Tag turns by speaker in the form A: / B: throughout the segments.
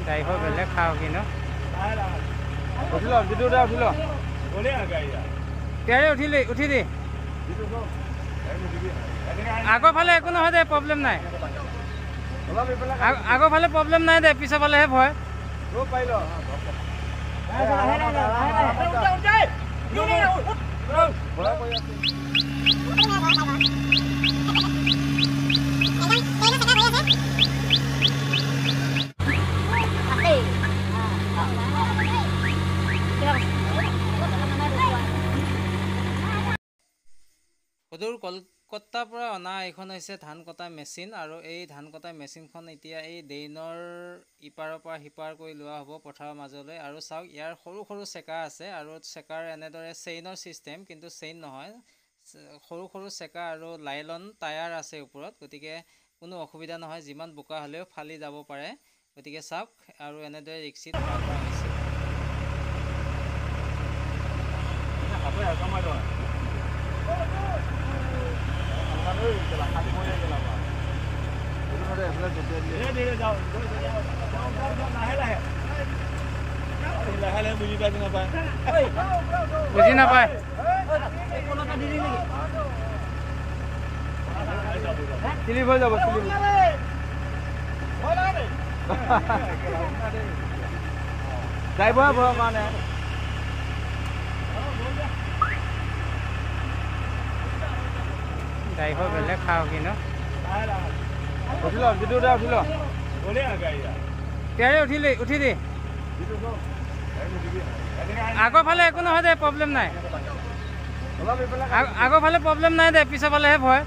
A: driver বেলেগ খাওঁ কি ন
B: উঠিল যিটো উঠিল
A: তেৰে উঠি দে আগৰ ফালে একো নহয় দে প্ৰব্লেম নাই আগৰ ফালে প্ৰব্লেম নাই দে পিছৰ ফালেহে ভয় সদূৰ কলকাতাৰ পৰা অনা এইখন হৈছে ধান কটা মেচিন আৰু এই ধান কটা মেচিনখন এতিয়া এই ড্ৰেইনৰ ইপাৰৰ পৰা সিপাৰ কৰি লোৱা হ'ব পথাৰৰ মাজলৈ আৰু চাওক ইয়াৰ সৰু সৰু চেকা আছে আৰু চেকাৰ এনেদৰে চেইনৰ ছিষ্টেম কিন্তু চেইন নহয় সৰু সৰু চেকা আৰু লাইলন টায়াৰ আছে ওপৰত গতিকে কোনো অসুবিধা নহয় যিমান বোকা হ'লেও ফালি যাব পাৰে গতিকে চাওক আৰু এনেদৰে ৰিক্সিত পাৰ কৰা হৈছে বুজি নাপায়
B: স্লিপ হৈ যাব ড্ৰাইভাৰ ভয় মানে
A: ড্ৰাইভাৰ বেলেগ খাওঁ কি ন
B: উঠিল যিটো উঠিল
A: তেৰে উঠি দে আগৰ ফালে একো নহয় দে প্ৰব্লেম নাই আগৰ ফালে প্ৰব্লেম নাই দে পিছৰ ফালেহে ভয়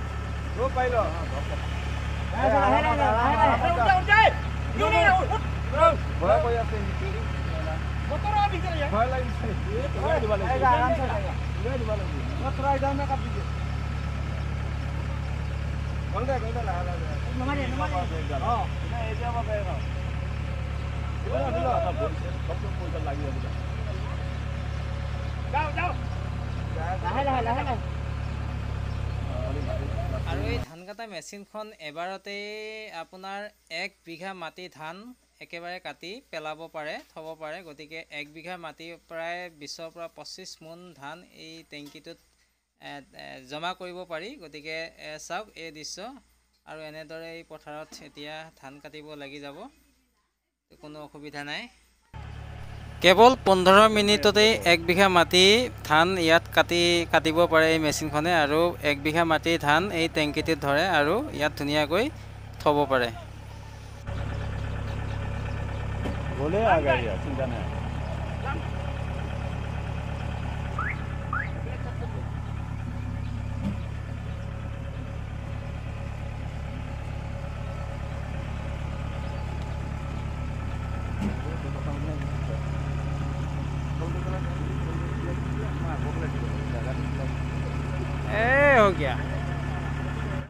A: আৰু এই ধান কটা মেচিনখন এবাৰতেই আপোনাৰ 1 বিঘা মাটি ধান একেবাৰে কাটি পেলাব পাৰে থ'ব পাৰে গতিকে 1 বিঘা মাটি প্ৰায় 20 পৰা 25 মোন ধান এই টেংকিটোত জমা কৰিব পাৰি গতিকে চাওক এই দৃশ্য আৰু এনেদৰে এই পথাৰত এতিয়া ধান কাটিব লাগি যাব কোনো অসুবিধা নাই কেৱল 15 মিনিটতেই 1 বিঘা মাটি ধান ইয়াত কাটিব পাৰে এই মেচিনখনে আৰু 1 বিঘা মাটি ধান এই টেংকিটোত ধৰে আৰু ইয়াত ধুনীয়াকৈ থ'ব পাৰে
B: बोले आ गया यार चिंता नहीं
A: हो गया